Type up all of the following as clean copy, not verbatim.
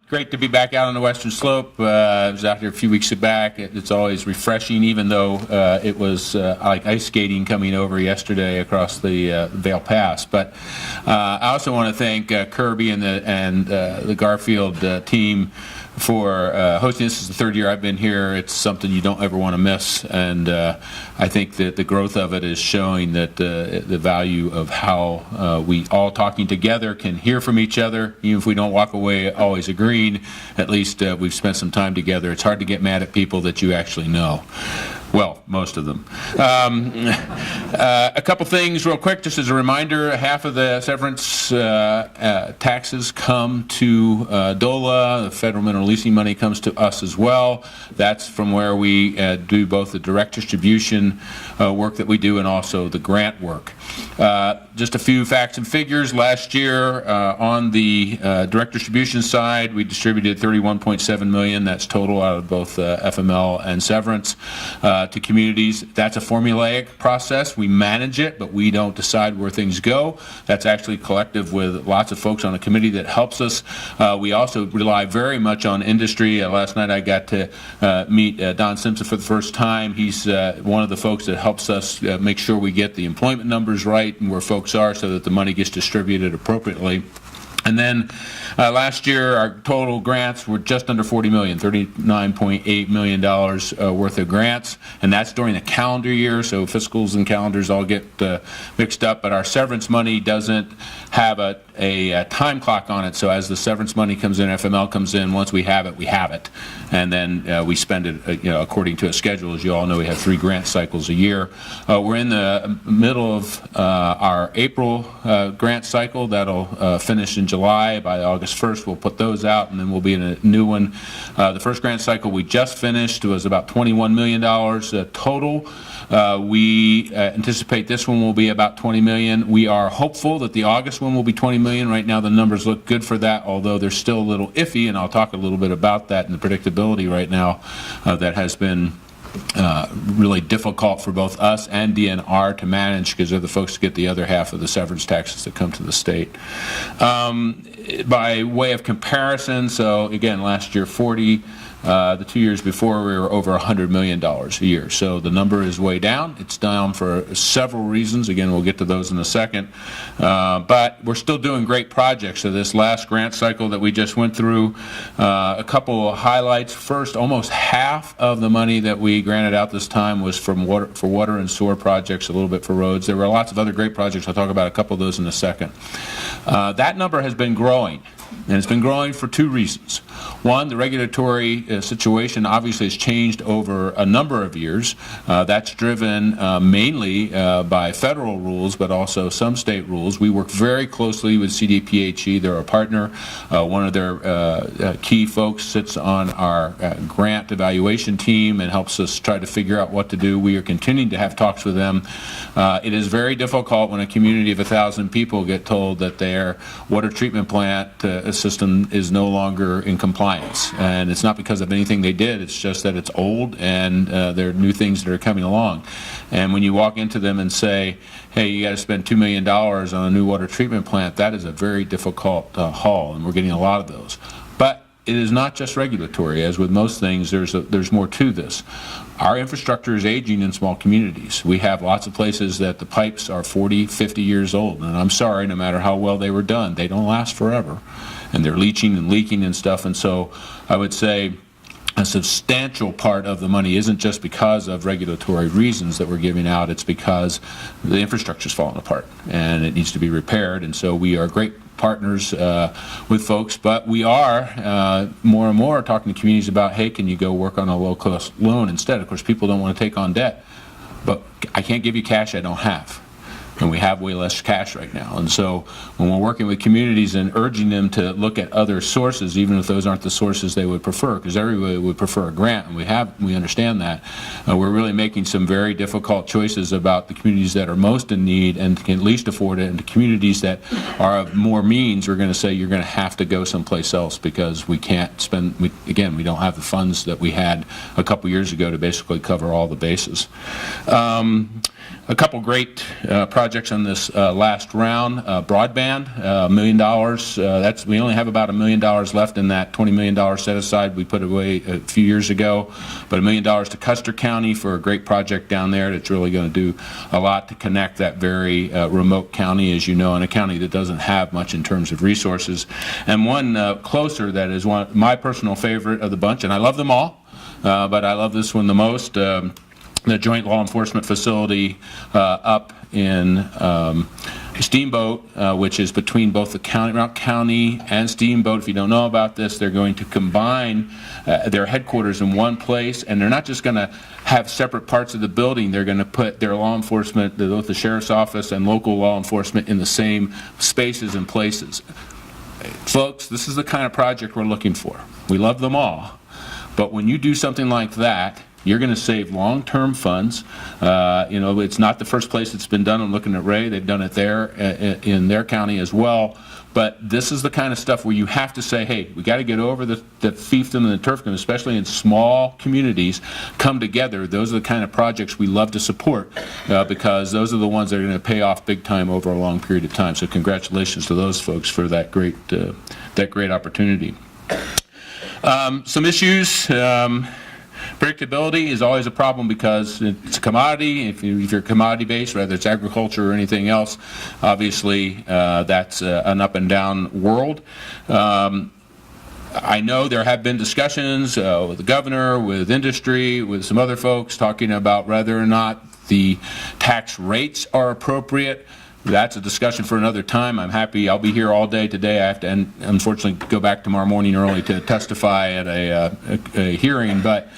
Great to be back out on the Western Slope. I was out here a few weeks back. It's always refreshing, even though it was like ice skating coming over yesterday across the Vail Pass. But I also want to thank Kirby and the Garfield team for hosting. This is the third year I've been here. It's something you don't ever want to miss, and I think that the growth of it is showing that the value of how we all talking together can hear from each other, even if we don't walk away always agreeing. At least we've spent some time together. It's hard to get mad at people that you actually know. Well, most of them. A couple things real quick, just as a reminder. Half of the severance taxes come to DOLA. The federal mineral leasing money comes to us as well. That's from where we do both the direct distribution work that we do and also the grant work. Just a few facts and figures. Last year on the direct distribution side, we distributed $31.7 million. That's total out of both FML and severance to communities. That's a formulaic process. We manage it, but we don't decide where things go. That's actually collective with lots of folks on a committee that helps us. We also rely very much on industry. Last night I got to meet Don Simpson for the first time. He's one of the folks that helps us make sure we get the employment numbers right and where folks are so that the money gets distributed appropriately. And then last year, our total grants were just under $40 million, $39.8 million worth of grants, and that's during the calendar year, so fiscals and calendars all get mixed up, but our severance money doesn't have a time clock on it, so as the severance money comes in, FML comes in, once we have it, and then we spend it according to a schedule. As you all know, we have 3 grant cycles a year. We're in the middle of our April grant cycle. That'll finish in July. By August 1st, we'll put those out, and then we'll be in a new one. The first grant cycle we just finished was about $21 million total. We anticipate this one will be about $20 million. We are hopeful that the August one will be $20 million. Right now the numbers look good for that, although they're still a little iffy, and I'll talk a little bit about that and the predictability right now that has been really difficult for both us and DNR to manage because they're the folks that get the other half of the severance taxes that come to the state. By way of comparison, so again, last year 40, the 2 years before we were over $100 million a year. So the number is way down. It's down for several reasons. Again, we'll get to those in a second. But we're still doing great projects. So this last grant cycle that we just went through, a couple of highlights. First, almost half of the money that we granted out this time was for water and sewer projects, a little bit for roads. There were lots of other great projects. I'll talk about a couple of those in a second. That number has been growing. And it's been growing for 2 reasons. One, the regulatory situation obviously has changed over a number of years. That's driven mainly by federal rules, but also some state rules. We work very closely with CDPHE. They're a partner. One of their key folks sits on our grant evaluation team and helps us try to figure out what to do. We are continuing to have talks with them. It is very difficult when a community of 1,000 people get told that their water treatment plant system is no longer in compliance, and it's not because of anything they did. It's just that it's old and there are new things that are coming along. And when you walk into them and say, hey, you got to spend $2 million on a new water treatment plant, that is a very difficult haul, and we're getting a lot of those. But it is not just regulatory. As with most things, there's more to this. Our infrastructure is aging in small communities. We have lots of places that the pipes are 40, 50 years old, and I'm sorry, no matter how well they were done, they don't last forever. And they're leaching and leaking and stuff, and so I would say a substantial part of the money isn't just because of regulatory reasons that we're giving out, it's because the infrastructure's falling apart and it needs to be repaired, and so we are great partners with folks, but we are more and more talking to communities about, hey, can you go work on a low-cost loan instead? Of course, people don't want to take on debt, but I can't give you cash I don't have. And we have way less cash right now. And so when we're working with communities and urging them to look at other sources, even if those aren't the sources they would prefer, because everybody would prefer a grant, and we understand that, we're really making some very difficult choices about the communities that are most in need and can least afford it, and the communities that are of more means, we're going to say you're going to have to go someplace else because we can't spend, we don't have the funds that we had a couple years ago to basically cover all the bases. A couple great projects projects on this last round. Broadband, $1 million. We only have about $1 million left in that $20 million set aside we put away a few years ago. But $1 million to Custer County for a great project down there that's really going to do a lot to connect that very remote county, as you know, in a county that doesn't have much in terms of resources. And one closer that is my personal favorite of the bunch, and I love them all, but I love this one the most. The joint law enforcement facility up in Steamboat, which is between both the Mount County and Steamboat. If you don't know about this, they're going to combine their headquarters in one place, and they're not just going to have separate parts of the building. They're going to put their law enforcement, both the sheriff's office and local law enforcement, in the same spaces and places. Folks, this is the kind of project we're looking for. We love them all, but when you do something like that, you're going to save long-term funds. It's not the first place it's been done. I'm looking at Ray. They've done it there in their county as well. But this is the kind of stuff where you have to say, hey, we got to get over the fiefdom and the turfdom, especially in small communities, come together. Those are the kind of projects we love to support because those are the ones that are going to pay off big time over a long period of time. So congratulations to those folks for that great opportunity. Some issues. Predictability is always a problem because it's a commodity. If you're commodity-based, whether it's agriculture or anything else, obviously that's an up and down world. I know there have been discussions with the governor, with industry, with some other folks talking about whether or not the tax rates are appropriate. That's a discussion for another time. I'm happy. I'll be here all day today. I have to, unfortunately, go back tomorrow morning early to testify at a hearing, but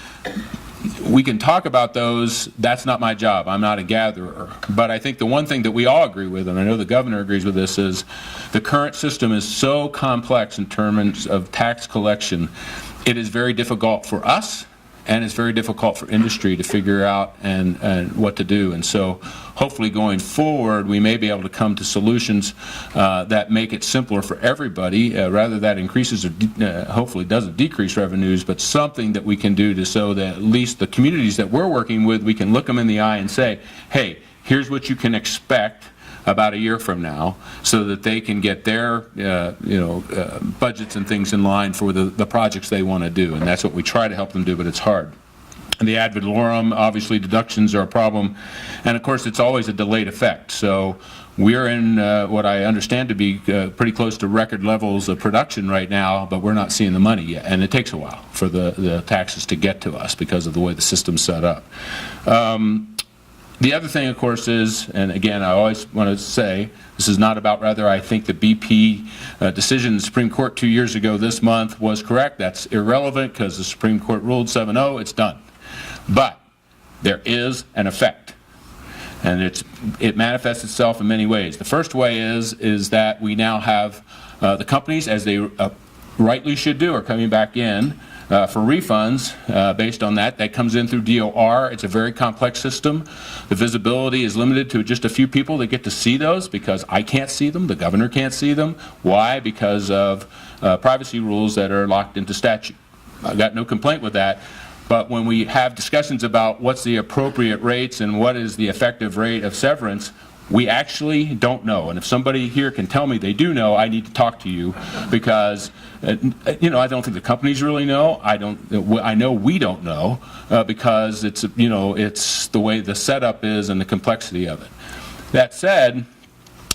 we can talk about those. That's not my job. I'm not a gatherer. But I think the one thing that we all agree with, and I know the governor agrees with this, is the current system is so complex in terms of tax collection. It is very difficult for us, and it's very difficult for industry to figure out and what to do. And so hopefully going forward, we may be able to come to solutions that make it simpler for everybody, rather that increases or hopefully doesn't decrease revenues, but something that we can do to so that at least the communities that we're working with, we can look them in the eye and say, hey, here's what you can expect about a year from now, so that they can get their budgets and things in line for the projects they want to do. And that's what we try to help them do, but it's hard. And the ad valorem, obviously deductions are a problem, and of course it's always a delayed effect. So we're in what I understand to be pretty close to record levels of production right now, but we're not seeing the money yet, and it takes a while for the taxes to get to us because of the way the system's set up. The other thing, of course, is, and again, I always want to say, this is not about whether I think the BP decision in the Supreme Court 2 years ago this month was correct. That's irrelevant because the Supreme Court ruled 7-0, it's done. But there is an effect, and it manifests itself in many ways. The first way is that we now have the companies, as they rightly should do, are coming back in for refunds based on that. That comes in through DOR. It's a very complex system. The visibility is limited to just a few people that get to see those because I can't see them, the governor can't see them. Why? Because of privacy rules that are locked into statute. I've got no complaint with that. But when we have discussions about what's the appropriate rates and what is the effective rate of severance, we actually don't know. And if somebody here can tell me they do know, I need to talk to you because, I don't think the companies really know. I know we don't know because it's the way the setup is and the complexity of it. That said,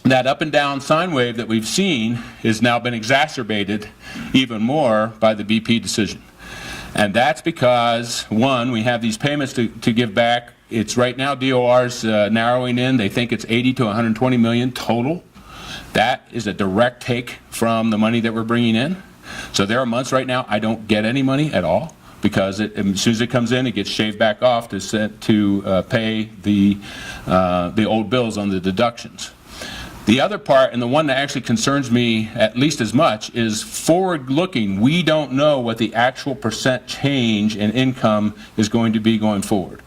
that up and down sine wave that we've seen has now been exacerbated even more by the BP decision. And that's because, one, we have these payments to give back. It's right now DOR's narrowing in. They think it's 80 to 120 million total. That is a direct take from the money that we're bringing in. So there are months right now I don't get any money at all because as soon as it comes in, it gets shaved back off to pay the old bills on the deductions. The other part, and the one that actually concerns me at least as much, is forward-looking. We don't know what the actual percent change in income is going to be going forward.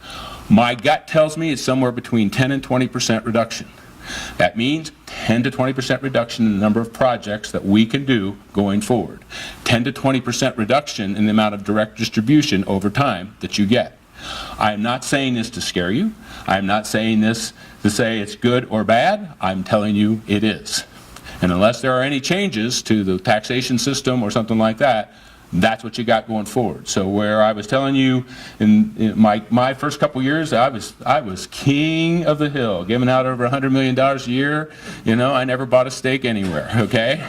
My gut tells me it's somewhere between 10 and 20% reduction. That means 10 to 20% reduction in the number of projects that we can do going forward. 10 to 20% reduction in the amount of direct distribution over time that you get. I am not saying this to scare you. I am not saying this to say it's good or bad. I'm telling you it is. And unless there are any changes to the taxation system or something like that, that's what you got going forward. So where I was telling you in my first couple years, I was king of the hill, giving out over $100 million a year. You know, I never bought a steak anywhere, okay?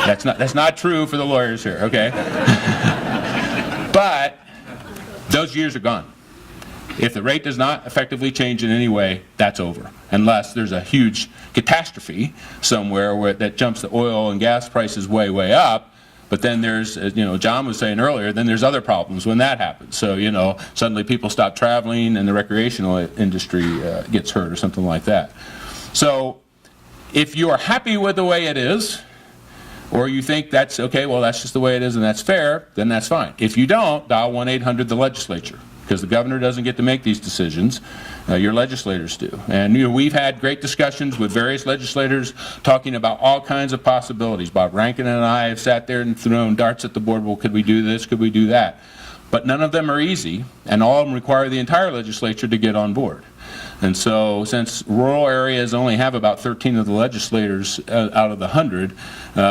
That's not true for the lawyers here, okay? But those years are gone. If the rate does not effectively change in any way, that's over. Unless there's a huge catastrophe somewhere where that jumps the oil and gas prices way, way up. But then there's, you know, John was saying earlier, then there's other problems when that happens. So, you know, suddenly people stop traveling and the recreational industry gets hurt or something like that. So if you are happy with the way it is, or you think that's okay, well, that's just the way it is and that's fair, then that's fine. If you don't, dial 1-800 the legislature, because the governor doesn't get to make these decisions. Your legislators do. And you know, we've had great discussions with various legislators talking about all kinds of possibilities. Bob Rankin and I have sat there and thrown darts at the board. Well, could we do this? Could we do that? But none of them are easy, and all of them require the entire legislature to get on board. And so since rural areas only have about 13 of the legislators out of the 100,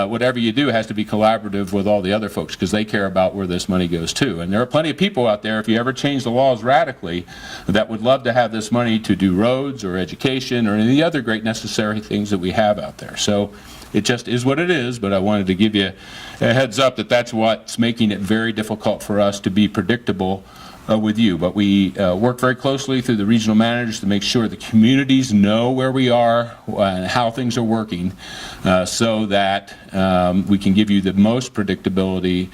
whatever you do has to be collaborative with all the other folks because they care about where this money goes to. And there are plenty of people out there, if you ever change the laws radically, that would love to have this money to do roads or education or any of the other great necessary things that we have out there. So it just is what it is, but I wanted to give you a heads up that that's what's making it very difficult for us to be predictable with you. But we work very closely through the regional managers to make sure the communities know where we are and how things are working so that we can give you the most predictability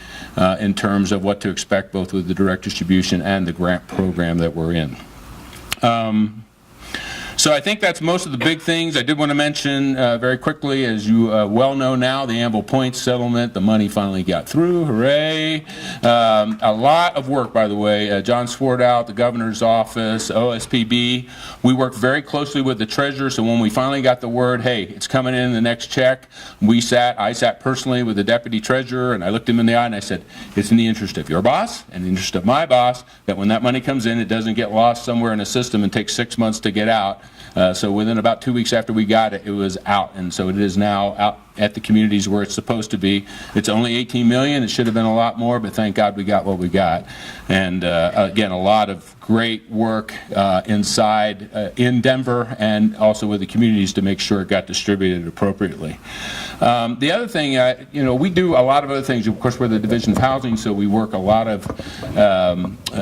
in terms of what to expect both with the direct distribution and the grant program that we're in. So I think that's most of the big things. I did want to mention very quickly, as you well know now, the Anvil Points settlement, the money finally got through, hooray. A lot of work, by the way. John Swartout, the governor's office, OSPB, we worked very closely with the treasurer, so when we finally got the word, hey, it's coming in the next check, I sat personally with the deputy treasurer, and I looked him in the eye and I said, it's in the interest of your boss and the interest of my boss that when that money comes in, it doesn't get lost somewhere in the system and take 6 months to get out. So within about 2 weeks after we got it, it was out, and so it is now out at the communities where it's supposed to be. It's only $18 million. It should have been a lot more, but thank God we got what we got. And again, a lot of great work inside in Denver and also with the communities to make sure it got distributed appropriately. The other thing, you know, we do a lot of other things. Of course, we're the Division of Housing, so we work a lot of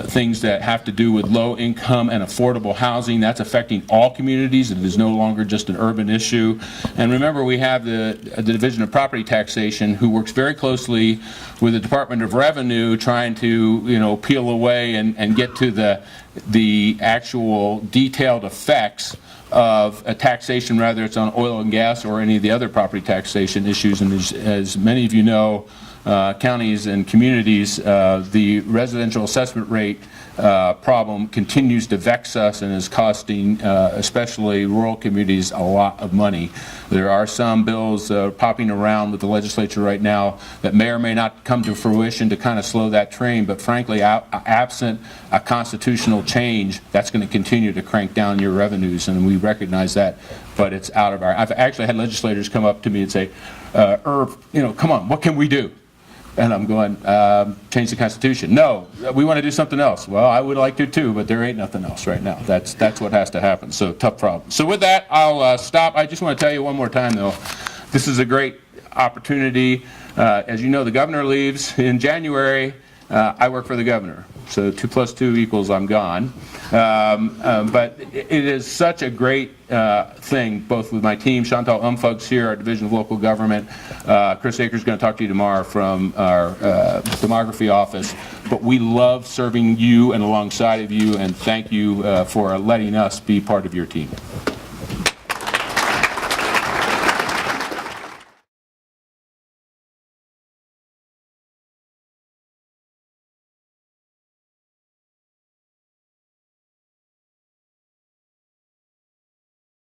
things that have to do with low income and affordable housing. That's affecting all communities. It is no longer just an urban issue. And remember, we have the Division of Property Taxation, who works very closely with the Department of Revenue, trying to, you know, peel away and get to the actual detailed effects of a taxation, whether it's on oil and gas or any of the other property taxation issues. And as many of you know, counties and communities, the residential assessment rate problem continues to vex us and is costing especially rural communities a lot of money. There are some bills popping around with the legislature right now that may or may not come to fruition to kind of slow that train, but frankly, absent a constitutional change, that's going to continue to crank down your revenues, and we recognize that, but it's out of our... I've actually had legislators come up to me and say, Irv, you know, come on, what can we do? And I'm going, change the Constitution. No, we want to do something else. Well, I would like to too, but there ain't nothing else right now. That's what has to happen. So tough problem. So with that, I'll stop. I just want to tell you one more time, though, this is a great opportunity. As you know, the governor leaves in January. I work for the governor. So 2 + 2 = I'm gone. But it is such a great thing, both with my team, Chantal Umfugs here, our Division of Local Government. Chris Akers is going to talk to you tomorrow from our demography office. But we love serving you and alongside of you, and thank you for letting us be part of your team.